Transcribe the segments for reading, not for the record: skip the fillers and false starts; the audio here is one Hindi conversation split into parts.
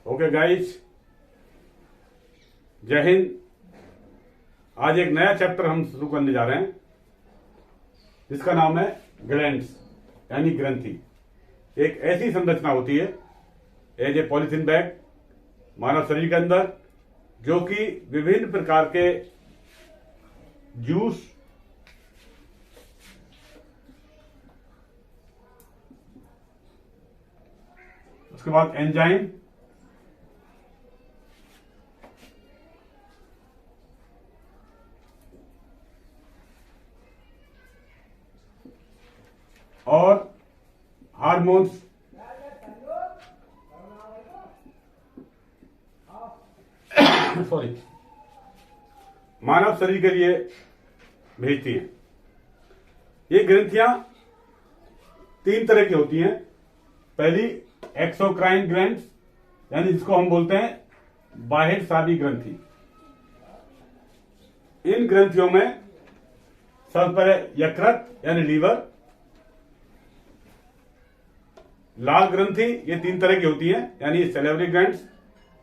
ओके गाइस, जय हिंद। आज एक नया चैप्टर हम शुरू करने जा रहे हैं जिसका नाम है ग्लैंड्स यानी ग्रंथि। एक ऐसी संरचना होती है एज ए पॉलिथीन बैग मानव शरीर के अंदर, जो कि विभिन्न प्रकार के जूस, उसके बाद एंजाइम, और हार्मोन्स सॉरी मानव शरीर के लिए भेजती हैं। ये ग्रंथियां तीन तरह की होती हैं। पहली एक्सोक्राइन ग्लैंड्स यानी जिसको हम बोलते हैं बाह्य स्रावी ग्रंथि। इन ग्रंथियों में सबसे पहले यकृत यानी लीवर, लाल ग्रंथि, ये तीन तरह की होती है यानी सैलिवरी ग्लैंड्स,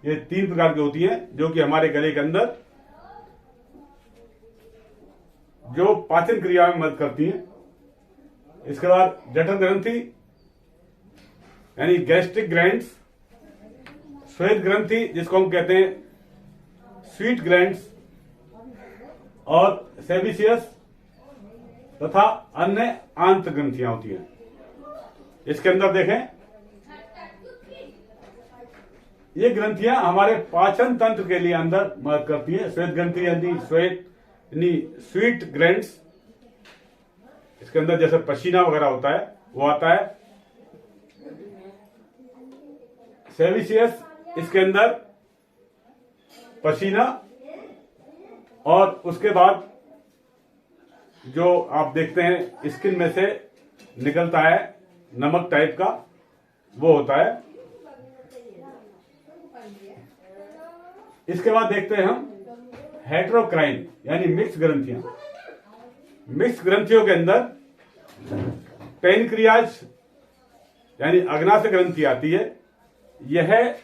ये तीन प्रकार की होती है जो कि हमारे गले के अंदर जो पाचन क्रिया में मदद करती है। इसके बाद जठर ग्रंथि यानी गैस्ट्रिक ग्लैंड्स, श्वेत ग्रंथि जिसको हम कहते हैं स्वीट ग्लैंड्स, और सेबिसियस तथा अन्य आंत ग्रंथियां होती हैं। इसके अंदर देखें, ये ग्रंथियां हमारे पाचन तंत्र के लिए अंदर मदद करती है। श्वेत ग्रंथि यानी स्वीट ग्लैंड्स, इसके अंदर जैसे पसीना वगैरह होता है वो आता है। सेबिसियस, इसके अंदर पसीना, और उसके बाद जो आप देखते हैं स्किन में से निकलता है नमक टाइप का, वो होता है। इसके बाद देखते हैं हम हेटेरोक्राइन यानी मिक्स ग्रंथियां। मिक्स ग्रंथियों के अंदर पैनक्रियाज यानी अग्नाशय ग्रंथि आती है। यह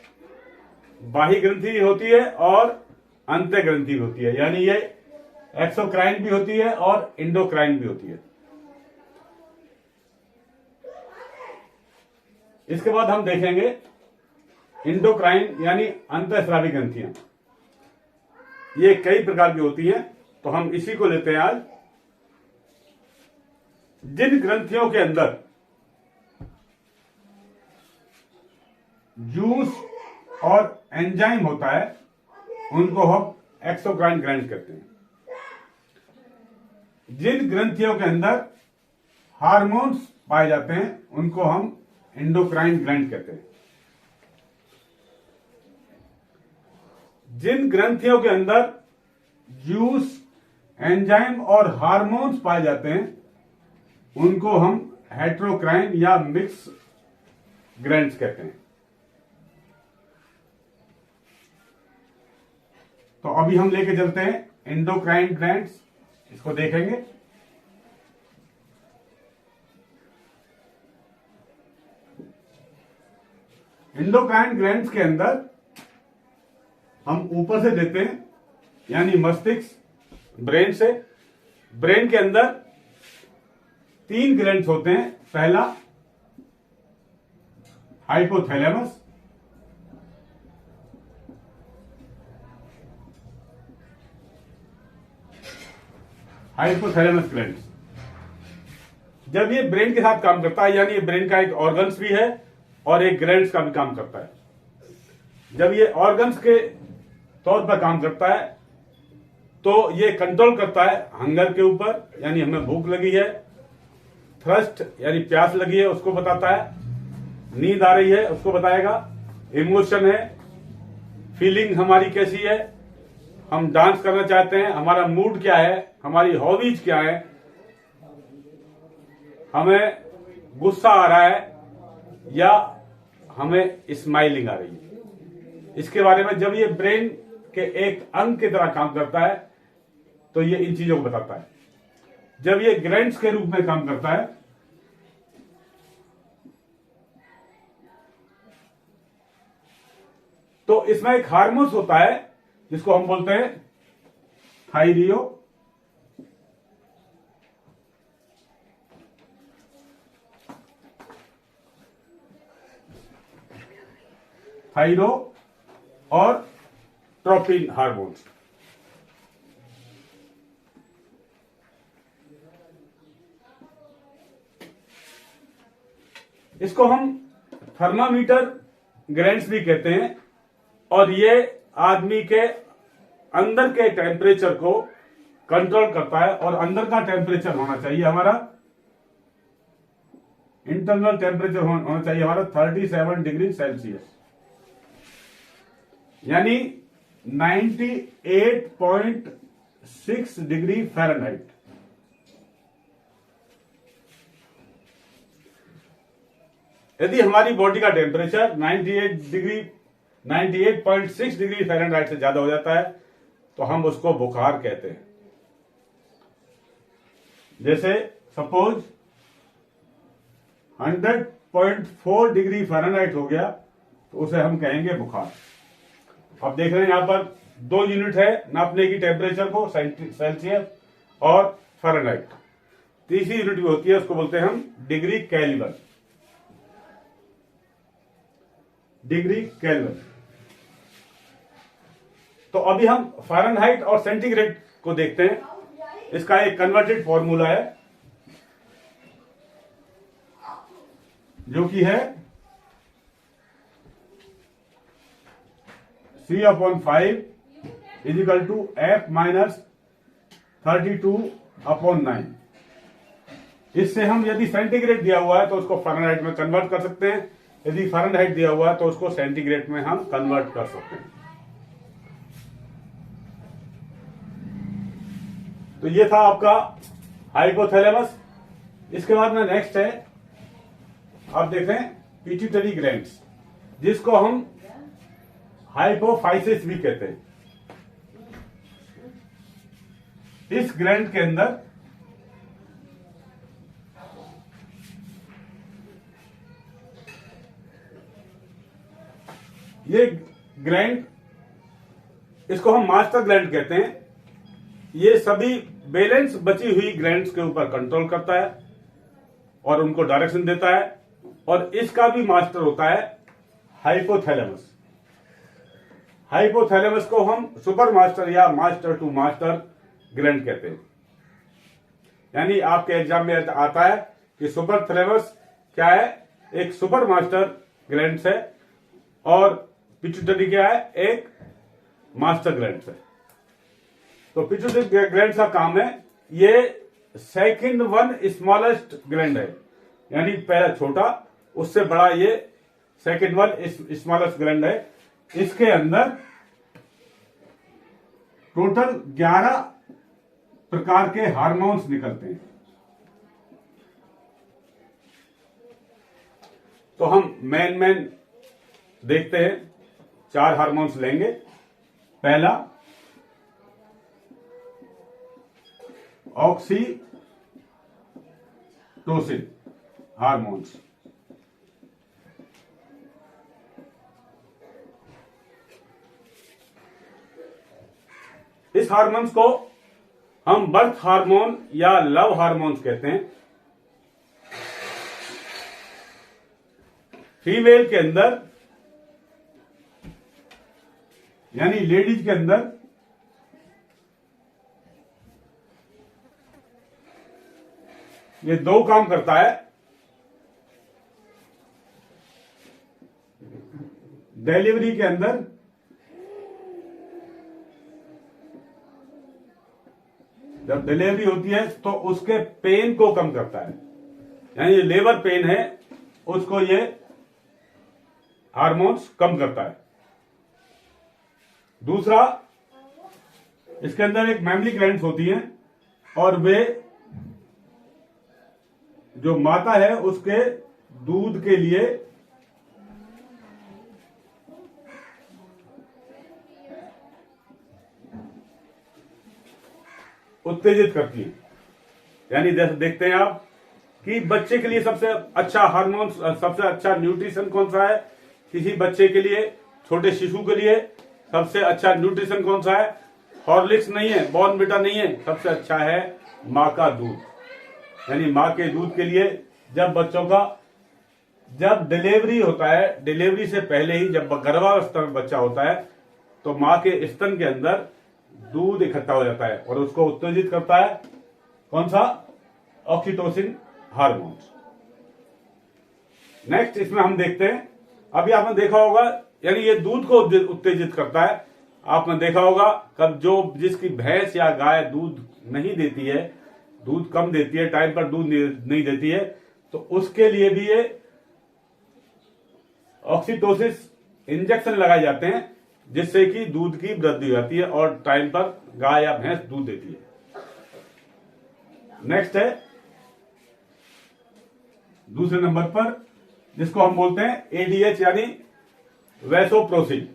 बाह्य ग्रंथि होती है और अंत्य ग्रंथि भी होती है, यानी ये एक्सोक्राइन भी होती है और इंडोक्राइन भी होती है। इसके बाद हम देखेंगे इंडोक्राइन यानी अंतःस्रावी ग्रंथियां। ये कई प्रकार की होती हैं, तो हम इसी को लेते हैं आज। जिन ग्रंथियों के अंदर जूस और एंजाइम होता है उनको हम एक्सोक्राइन ग्लैंड कहते हैं। जिन ग्रंथियों के अंदर हार्मोन्स पाए जाते हैं उनको हम एंडोक्राइन ग्लैंड कहते हैं। जिन ग्रंथियों के अंदर जूस, एंजाइम और हार्मोन्स पाए जाते हैं उनको हम हेटेरोक्राइन या मिक्स ग्लैंड्स कहते हैं। तो अभी हम लेके चलते हैं एंडोक्राइन ग्लैंड्स, इसको देखेंगे। एंडोक्राइन ग्लैंड्स के अंदर हम ऊपर से देते हैं यानी मस्तिष्क, ब्रेन से। ब्रेन के अंदर तीन ग्लैंड्स होते हैं। पहला हाइपोथैलेमस, हाइपोथैलेमस ग्लैंड्स। जब ये ब्रेन के साथ काम करता है यानी ये ब्रेन का एक ऑर्गन्स भी है और एक ग्लैंड्स का भी काम करता है। जब ये ऑर्गन्स के तौर पर काम करता है तो ये कंट्रोल करता है हंगर के ऊपर, यानी हमें भूख लगी है, थ्रस्ट यानी प्यास लगी है उसको बताता है, नींद आ रही है उसको बताएगा, इमोशन है, फीलिंग हमारी कैसी है, हम डांस करना चाहते हैं, हमारा मूड क्या है, हमारी हॉबीज क्या है, हमें गुस्सा आ रहा है या हमें स्माइलिंग आ रही है। इसके बारे में जब ये ब्रेन के एक अंग की तरह काम करता है तो ये इन चीजों को बताता है। जब ये ग्लैंड्स के रूप में काम करता है तो इसमें एक हार्मोन्स होता है जिसको हम बोलते हैं थायरो और ट्रोपिन हार्मोन्स। इसको हम थर्मामीटर ग्लैंड्स भी कहते हैं और ये आदमी के अंदर के टेम्परेचर को कंट्रोल करता है। और अंदर का टेम्परेचर होना चाहिए हमारा, इंटरनल टेम्परेचर होना चाहिए हमारा 37 डिग्री सेल्सियस, यानी 98.6 डिग्री फ़ारेनहाइट। यदि हमारी बॉडी का टेम्परेचर 98.6 डिग्री फ़ारेनहाइट से ज्यादा हो जाता है तो हम उसको बुखार कहते हैं। जैसे सपोज 100.4 डिग्री फ़ारेनहाइट हो गया तो उसे हम कहेंगे बुखार। अब देख रहे हैं यहां पर 2 यूनिट है नापने की टेम्परेचर को, सेल्सियस और फ़ारेनहाइट। तीसरी यूनिट भी होती है, उसको बोलते हैं हम डिग्री केल्विन। Degree kelvin. तो अभी हम फ़ारेनहाइट और सेंटीग्रेड को देखते हैं। इसका एक कन्वर्टेड फॉर्मूला है जो कि है C/5 = F - 32/9। इससे हम यदि सेंटीग्रेड दिया हुआ है तो उसको फ़ारेनहाइट में कन्वर्ट कर सकते हैं, यदि फ़ारेनहाइट दिया हुआ है तो उसको सेंटीग्रेड में हम कन्वर्ट कर सकते हैं। तो ये था आपका हाइपोथैलेमस। इसके बाद में नेक्स्ट है, आप देख रहे हैं पिट्यूटरी ग्लैंड्स, जिसको हम हाइपोफाइसिस भी कहते हैं। इस ग्लैंड के अंदर ये ग्लैंड, इसको हम मास्टर ग्लैंड कहते हैं। ये सभी बैलेंस बची हुई ग्लैंड्स के ऊपर कंट्रोल करता है और उनको डायरेक्शन देता है। और इसका भी मास्टर होता है हाइपोथैलेमस। हाइपोथैलेमस को हम सुपर मास्टर या मास्टर टू मास्टर ग्लैंड कहते हैं। यानी आपके एग्जाम में आता है कि सुपर थैलेमस क्या है, एक सुपर मास्टर ग्लैंड है, और पिट्यूटरी क्या है, एक मास्टर ग्लैंड है। तो पिट्यूटरी ग्लैंड का काम है, ये सेकंड वन स्मॉलेस्ट ग्लैंड है, यानी पहला छोटा, उससे बड़ा ये सेकंड वन स्मॉलेस्ट ग्लैंड है। इसके अंदर टोटल 11 प्रकार के हार्मोन्स निकलते हैं। तो हम मेन देखते हैं, 4 हार्मोन्स लेंगे। पहला ऑक्सीटोसिन हार्मोन्स। इस हार्मोन्स को हम बर्थ हार्मोन या लव हार्मोन्स कहते हैं। फीमेल के अंदर यानी लेडीज के अंदर ये 2 काम करता है। डिलीवरी के अंदर जब डिलीवरी होती है तो उसके पेन को कम करता है, यानी ये लेबर पेन है उसको ये हार्मोन्स कम करता है। दूसरा, इसके अंदर एक मैमली ग्लैंड्स होती हैं और वे जो माता है उसके दूध के लिए उत्तेजित करती है। यानी जैसे देखते हैं आप कि बच्चे के लिए सबसे अच्छा हार्मोन, सबसे अच्छा न्यूट्रिशन कौन सा है किसी बच्चे के लिए, छोटे शिशु के लिए सबसे अच्छा न्यूट्रिशन कौन सा है? हॉर्लिक्स नहीं है, बॉर्नविटा नहीं है, सबसे अच्छा है माँ का दूध। यानी माँ के दूध के लिए जब बच्चों का जब डिलीवरी होता है, डिलीवरी से पहले ही जब गर्भावस्था में बच्चा होता है तो माँ के स्तन के अंदर दूध इकट्ठा हो जाता है और उसको उत्तेजित करता है कौन सा? Oxytocin hormones. नेक्स्ट इसमें हम देखते हैं, अभी आपने देखा होगा, यानी ये दूध को उत्तेजित करता है। आपने देखा होगा कब जो जिसकी भैंस या गाय दूध नहीं देती है, दूध कम देती है, टाइम पर दूध नहीं देती है, तो उसके लिए भी ये ऑक्सीटोसिस इंजेक्शन लगाए जाते हैं जिससे कि दूध की वृद्धि हो जाती है और टाइम पर गाय या भैंस दूध देती है। नेक्स्ट है दूसरे नंबर पर जिसको हम बोलते हैं एडीएच यानी वैसोप्रोसिन।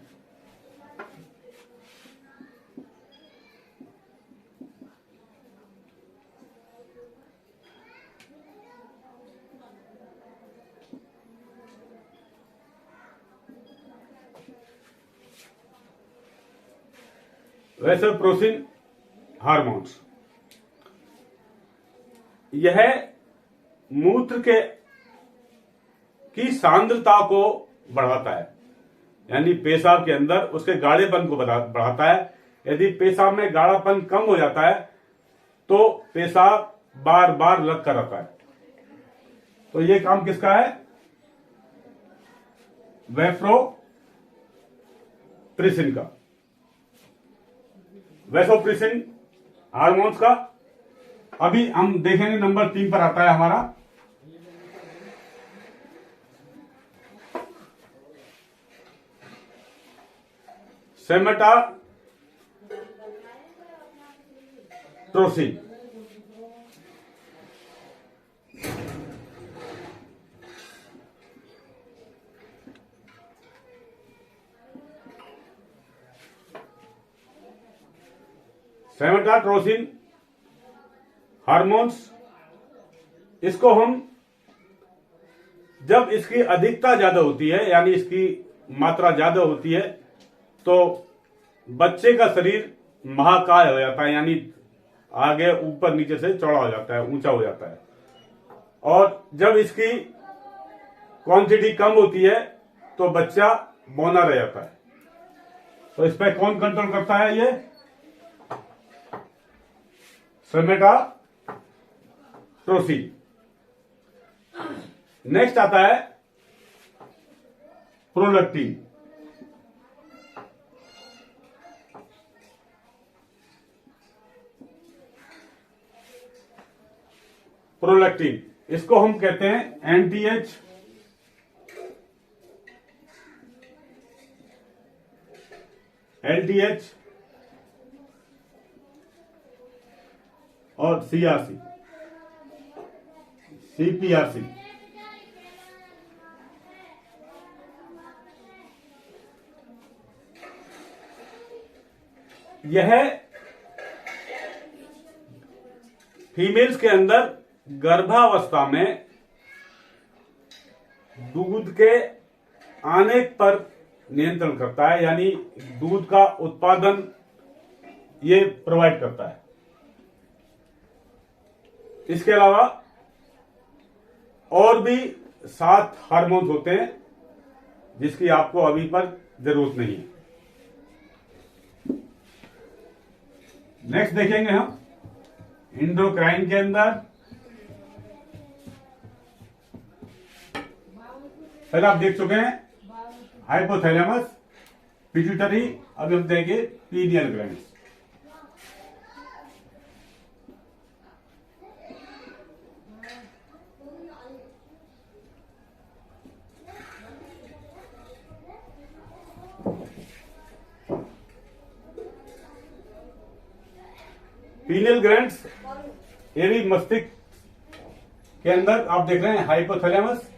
वैसोप्रोसिन हार्मोन्स यह मूत्र के की सांद्रता को बढ़ाता है, यानी पेशाब के अंदर उसके गाढ़ेपन को बढ़ाता है। यदि पेशाब में गाढ़ापन कम हो जाता है तो पेशाब बार बार लग कर आता है। तो ये काम किसका है? वैसोप्रेसिन का, वैसोप्रेसिन हार्मोन्स का। अभी हम देखेंगे नंबर 3 पर आता है हमारा सोमेटाट्रोसिन। सोमेटाट्रोसिन हार्मोन्स, इसको हम जब इसकी अधिकता ज्यादा होती है, यानी इसकी मात्रा ज्यादा होती है, तो बच्चे का शरीर महाकाय हो जाता है, यानी आगे ऊपर नीचे से चौड़ा हो जाता है, ऊंचा हो जाता है। और जब इसकी क्वांटिटी कम होती है तो बच्चा बौना रह जाता है। तो इस पर कौन कंट्रोल करता है? ये सोमेटाट्रोसिन। नेक्स्ट आता है प्रोलैक्टिन। प्रोलैक्टिन इसको हम कहते हैं एनटीएच एलटीएच और सीआरसी सीपीआरसी। यह फीमेल्स के अंदर गर्भावस्था में दूध के आने पर नियंत्रण करता है, यानी दूध का उत्पादन ये प्रोवाइड करता है। इसके अलावा और भी 7 हार्मोन्स होते हैं जिसकी आपको अभी पर जरूरत नहीं है। नेक्स्ट देखेंगे हम एंडोक्राइन के अंदर। पहले आप देख चुके हैं हाइपोथैलेमस, पिट्यूटरी, अब हम देंगे पीनियल ग्लैंड्स। पीनियल ग्लैंड्स ये भी मस्तिष्क के अंदर आप देख रहे हैं hypothalamus,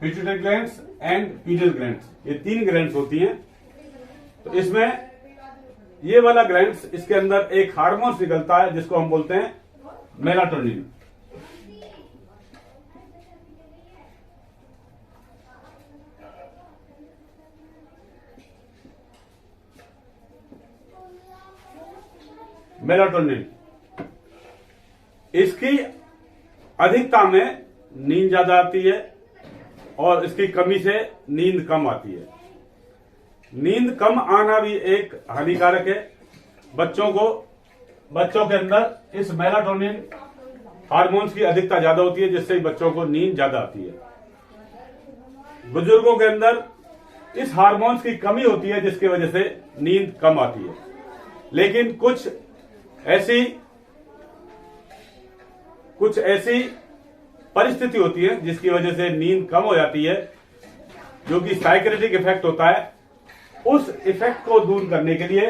pituitary glands and pineal glands, ये 3 ग्लैंड्स होती हैं। तो इसमें ये वाला ग्लैंड्स, इसके अंदर एक हार्मोन निकलता है जिसको हम बोलते हैं मेलाटोनिन। मेलाटोनिन, इसकी अधिकता में नींद ज्यादा आती है और इसकी कमी से नींद कम आती है। नींद कम आना भी एक हानिकारक है। बच्चों के अंदर इस मेलाटोनिन हार्मोन्स की अधिकता ज्यादा होती है, जिससे बच्चों को नींद ज्यादा आती है। बुजुर्गों के अंदर इस हार्मोन्स की कमी होती है, जिसकी वजह से नींद कम आती है। लेकिन कुछ ऐसी परिस्थिति होती है जिसकी वजह से नींद कम हो जाती है, जो कि साइकेट्रिक इफेक्ट होता है। उस इफेक्ट को दूर करने के लिए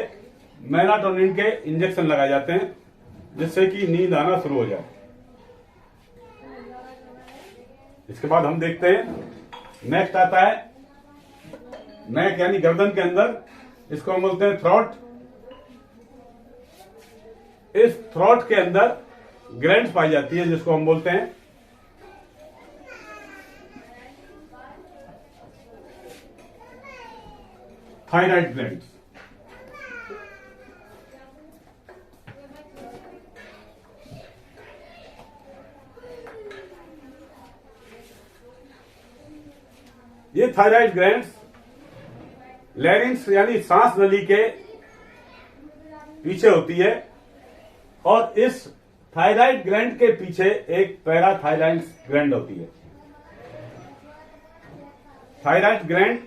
मेलाटोनिन के इंजेक्शन लगाए जाते हैं, जिससे कि नींद आना शुरू हो जाए। इसके बाद हम देखते हैं, नेक्स्ट आता है नेक यानी गर्दन के अंदर, इसको हम बोलते हैं थ्रोट। इस थ्रोट के अंदर ग्लैंड्स पाई जाती है, जिसको हम बोलते हैं थायराइड ग्लैंड्स। ये थायराइड ग्लैंड्स लैरिंक्स यानी सांस नली के पीछे होती है, और इस थायराइड ग्लैंड के पीछे एक पैराथायराइड ग्लैंड होती है। थायराइड ग्लैंड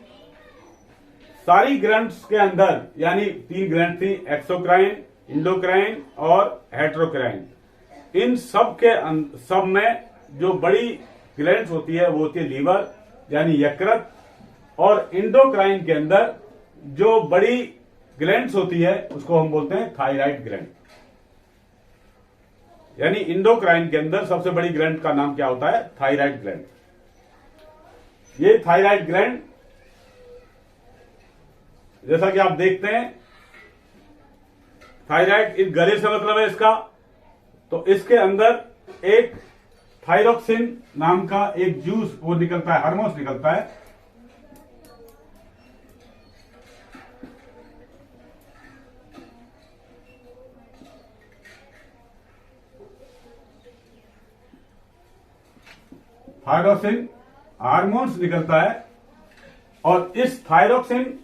सारी ग्लैंड्स के अंदर, यानी 3 ग्लैंड थी, एक्सोक्राइन, इंडोक्राइन और हेट्रोक्राइन। इन सब में जो बड़ी ग्लैंड्स होती है वो होती है लीवर यानी यकृत, और इंडोक्राइन के अंदर जो बड़ी ग्लैंड्स होती है उसको हम बोलते हैं थायराइड ग्लैंड। यानी इंडोक्राइन के अंदर सबसे बड़ी ग्लैंड का नाम क्या होता है? Thyroid gland. ये थायराइड ग्लैंड, जैसा कि आप देखते हैं, थायराइड इस गले से मतलब है इसका, तो इसके अंदर एक थायरोक्सिन नाम का एक जूस वो निकलता है, हार्मोन निकलता है। थायरोक्सिन हार्मोन्स निकलता है, और इस थायरोक्सिन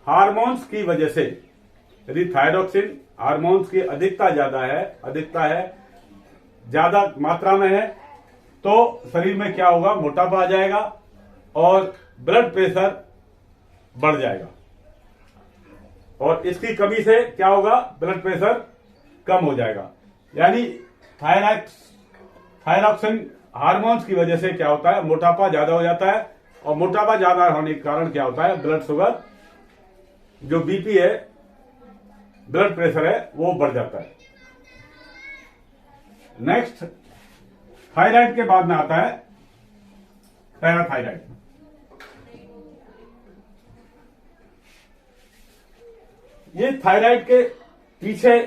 हार्मोन्स की वजह से, यदि थायरोक्सिन हार्मोन्स की अधिकता ज्यादा मात्रा में है, तो शरीर में क्या होगा? मोटापा आ जाएगा और ब्लड प्रेशर बढ़ जाएगा, और इसकी कमी से क्या होगा? ब्लड प्रेशर कम हो जाएगा। यानी थायरोक्सिन हार्मोन्स की वजह से क्या होता है? मोटापा ज्यादा हो जाता है, और मोटापा ज्यादा होने के कारण क्या होता है? ब्लड शुगर, जो बीपी है, ब्लड प्रेशर है, वो बढ़ जाता है। नेक्स्ट, थायराइड के बाद में आता है पैराथायराइड। ये थायराइड के पीछे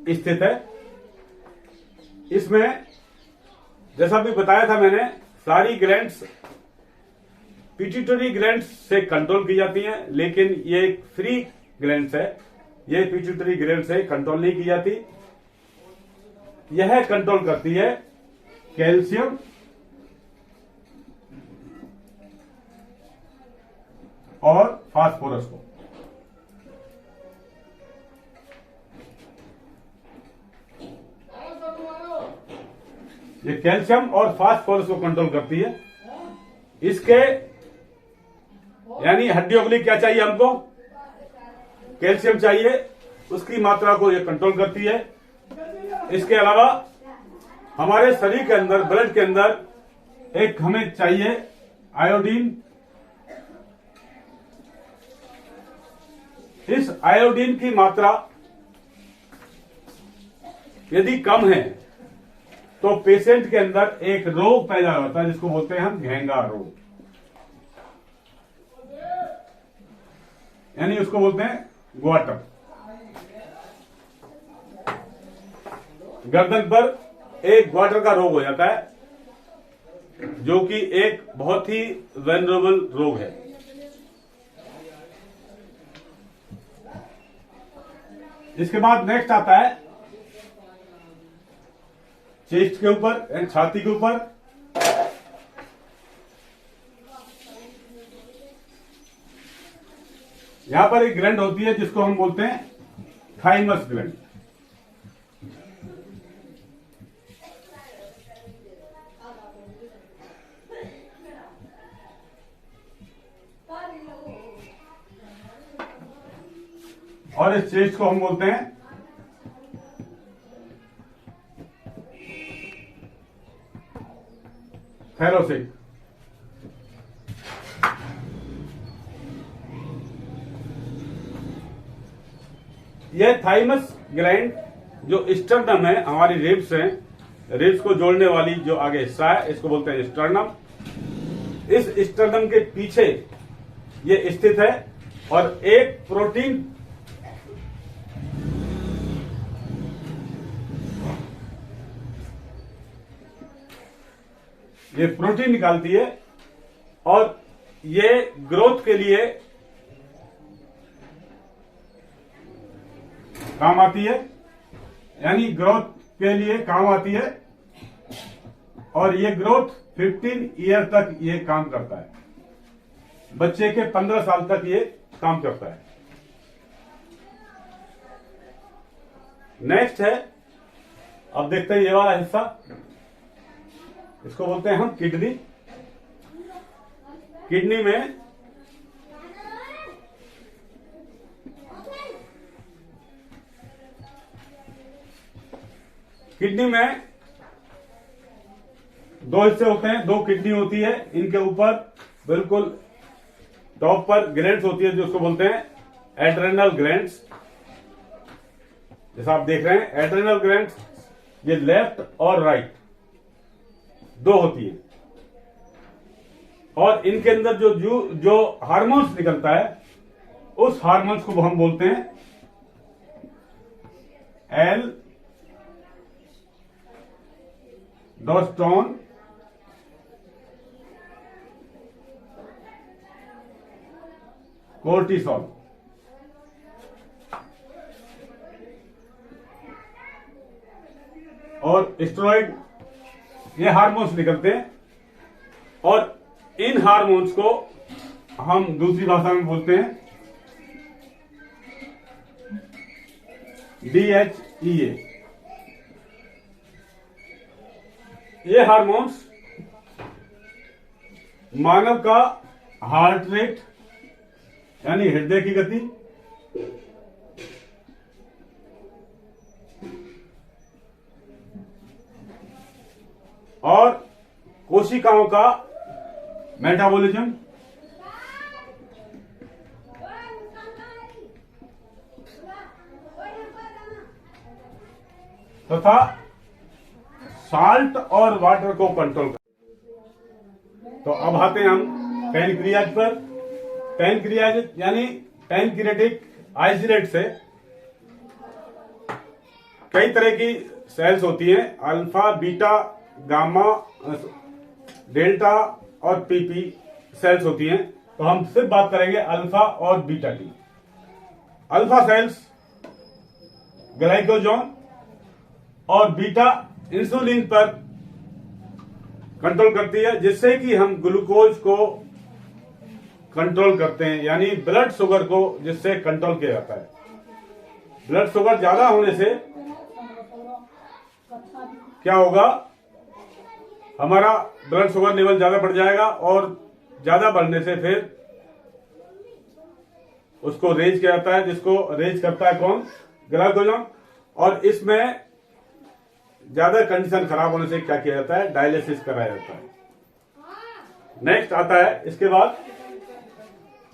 स्थित है। इसमें जैसा भी बताया था मैंने, सारी ग्लैंड्स पिट्यूटरी ग्लैंड्स से कंट्रोल की जाती हैं, लेकिन ये एक फ्री ग्लैंड्स है, ये पिट्यूटरी ग्लैंड से कंट्रोल नहीं की जाती। यह कंट्रोल करती है कैल्शियम और फास्फोरस को। ये कैल्शियम और फास्फोरस को कंट्रोल करती है। इसके यानी हड्डियों के लिए क्या चाहिए हमको? कैल्शियम चाहिए, उसकी मात्रा को ये कंट्रोल करती है। इसके अलावा हमारे शरीर के अंदर, ब्लड के अंदर एक हमें चाहिए आयोडीन। इस आयोडीन की मात्रा यदि कम है तो पेशेंट के अंदर एक रोग पैदा होता है, जिसको बोलते हैं हम घेंगा रोग, यानी उसको बोलते हैं ग्वाटर। गर्दन पर एक ग्वाटर का रोग हो जाता है, जो कि एक बहुत ही वेनरेबल रोग है। इसके बाद नेक्स्ट आता है चेस्ट के ऊपर एंड छाती के ऊपर। यहां पर एक ग्लैंड होती है जिसको हम बोलते हैं थाइमस ग्लैंड। और इस चेस्ट को हम बोलते हैं थैलोसिक। यह थाइमस ग्लैंड जो स्टर्नम है, हमारी रिब्स हैं, रिब्स को जोड़ने वाली जो आगे हिस्सा है इसको बोलते हैं स्टर्नम। इस स्टर्नम के पीछे ये स्थित है और एक प्रोटीन ये प्रोटीन निकालती है और ये ग्रोथ के लिए काम आती है, यानी ग्रोथ के लिए काम आती है। और ये ग्रोथ 15 ईयर तक ये काम करता है, बच्चे के 15 साल तक ये काम करता है। नेक्स्ट है, अब देखते हैं ये वाला हिस्सा, इसको बोलते हैं हम किडनी। किडनी में दो हिस्से होते हैं, दो किडनी होती है। इनके ऊपर बिल्कुल टॉप पर ग्लैंड्स होती है जो उसको बोलते हैं एड्रेनल ग्लैंड्स। जैसा आप देख रहे हैं एड्रेनल ग्लैंड्स, ये लेफ्ट और राइट दो होती है। और इनके अंदर जो हार्मोन्स निकलता है उस हार्मोन्स को हम बोलते हैं एल्डोस्टेरोन, कोर्टिसोल। और स्टेरॉइड, ये हार्मोन्स निकलते हैं। और इन हार्मोन्स को हम दूसरी भाषा में बोलते हैं DHEA। ये हार्मोन्स मानव का हार्ट रेट यानी हृदय की गति, और कोशिकाओं का मेटाबॉलिज्म, तथा साल्ट और वाटर को कंट्रोल कर। तो अब आते हैं हम पैनक्रियाज पर। पैनक्रियाज यानी पैनक्रियाटिक आइसोलेट से कई तरह की सेल्स होती हैं, अल्फा, बीटा, गामा, डेल्टा और पीपी सेल्स होती हैं। तो हम सिर्फ बात करेंगे अल्फा और बीटा की। अल्फा सेल्स ग्लाइकोजन और बीटा इंसुलिन पर कंट्रोल करती है, जिससे कि हम ग्लूकोज को कंट्रोल करते हैं, यानी ब्लड शुगर को जिससे कंट्रोल किया जाता है। ब्लड शुगर ज्यादा होने से क्या होगा, हमारा ब्लड शुगर लेवल ज्यादा बढ़ जाएगा और ज्यादा बढ़ने से फिर उसको रेज किया जाता है, जिसको रेज करता है कौन, ग्लाइकोजन। और इसमें ज्यादा कंडीशन खराब होने से क्या किया जाता है, डायलिसिस कराया जाता है। नेक्स्ट आता है, इसके बाद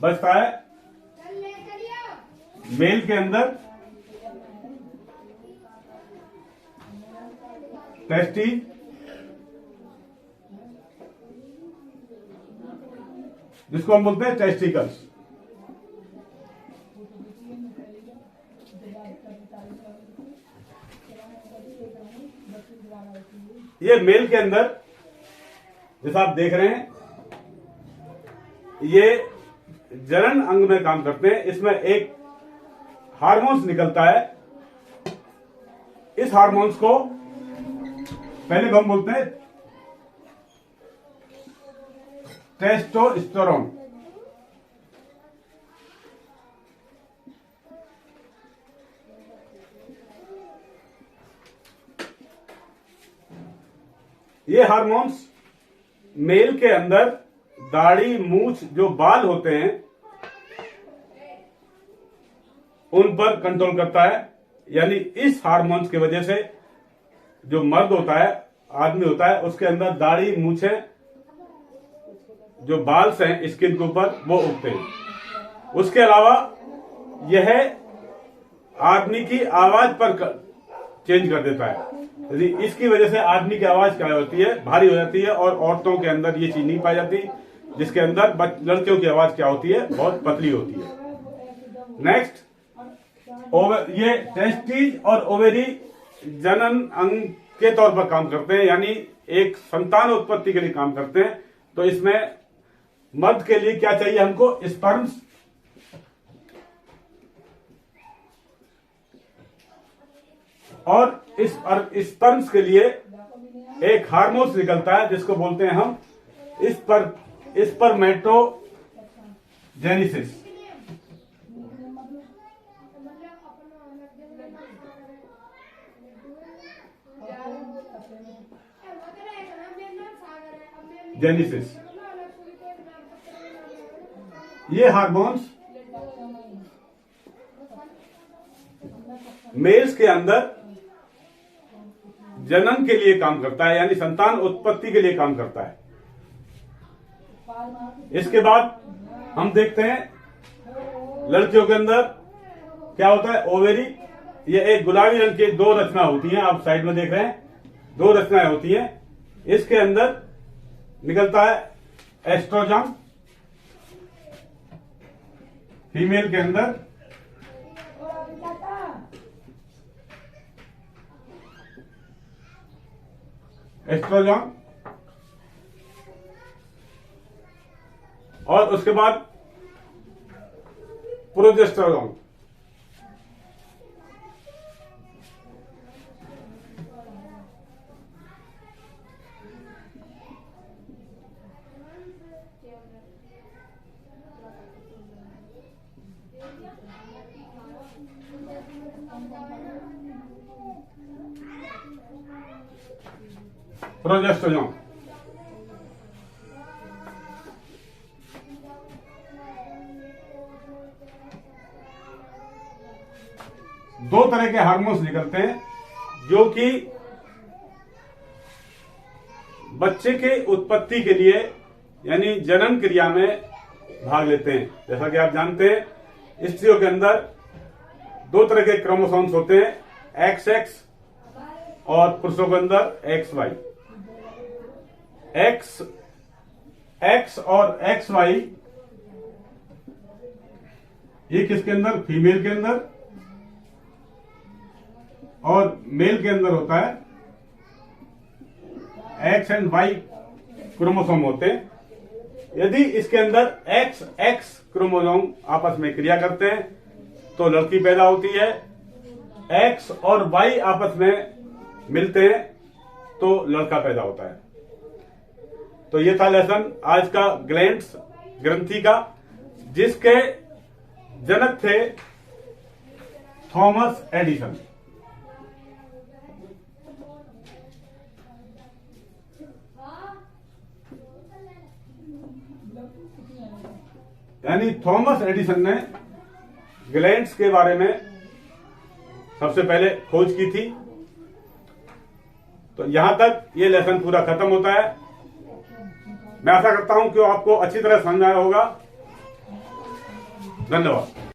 बचता है मेल के अंदर टेस्टिस, जिसको हम बोलते हैं टेस्टिकल्स। ये मेल के अंदर जैसा आप देख रहे हैं, ये जनन अंग में काम करते हैं। इसमें एक हार्मोन्स निकलता है, इस हार्मोन्स को पहले हम बोलते हैं टेस्टोस्टेरोन। ये हार्मोन्स मेल के अंदर दाढ़ी मूछ जो बाल होते हैं उन पर कंट्रोल करता है। यानी इस हार्मोन्स की वजह से जो मर्द होता है, आदमी होता है, उसके अंदर दाढ़ी मूछे जो बाल्स हैं स्किन के ऊपर वो उगते हैं। उसके अलावा यह आदमी की आवाज पर चेंज कर देता है। यदि इसकी वजह से आदमी की आवाज क्या होती है, भारी हो जाती है, और औरतों के अंदर ये चीज नहीं पाई जाती, जिसके अंदर लड़कियों की आवाज क्या होती है, बहुत पतली होती है। नेक्स्ट, ये टेस्टिस और ओवेरी जनन अंग के तौर पर काम करते हैं, यानी एक संतान उत्पत्ति के लिए काम करते हैं। तो इसमें मर्द के लिए क्या चाहिए हमको, स्पर्म्स, और इस स्पर्म्स के लिए एक हार्मोन निकलता है जिसको बोलते हैं हम स्पर्मेटोजेनेसिस। जेनेसिस। ये हार्मोन्स मेल्स के अंदर जनन के लिए काम करता है, यानी संतान उत्पत्ति के लिए काम करता है। इसके बाद हम देखते हैं लड़कियों के अंदर क्या होता है, ओवेरी। ये एक गुलाबी रंग की दो रचना होती हैं, आप साइड में देख रहे हैं, दो रचनाएं होती हैं। इसके अंदर निकलता है एस्ट्रोजन, फीमेल के अंदर एस्ट्रोजन, और उसके बाद प्रोजेस्टेरोन। प्रोजेस्टेरोन दो तरह के हार्मोन्स निकलते हैं जो कि बच्चे के उत्पत्ति के लिए यानी जनन क्रिया में भाग लेते हैं। जैसा कि आप जानते हैं स्त्रियों के अंदर दो तरह के क्रोमोसोम्स होते हैं, XX और पुरुषों के अंदर XY। X और XY ये किसके अंदर, फीमेल के अंदर, और मेल के अंदर होता है X एंड Y क्रोमोसोम होते हैं। यदि इसके अंदर XX क्रोमोसोम आपस में क्रिया करते हैं तो लड़की पैदा होती है, X और Y आपस में मिलते हैं तो लड़का पैदा होता है। तो ये था लेसन आज का ग्लैंड्स ग्रंथि का, जिसके जनक थे थॉमस एडिसन। यानी थॉमस एडिसन ने ग्लैंड्स के बारे में सबसे पहले खोज की थी। तो यहां तक ये लेसन पूरा खत्म होता है। मैं आशा करता हूं कि आपको अच्छी तरह समझ आया होगा। धन्यवाद।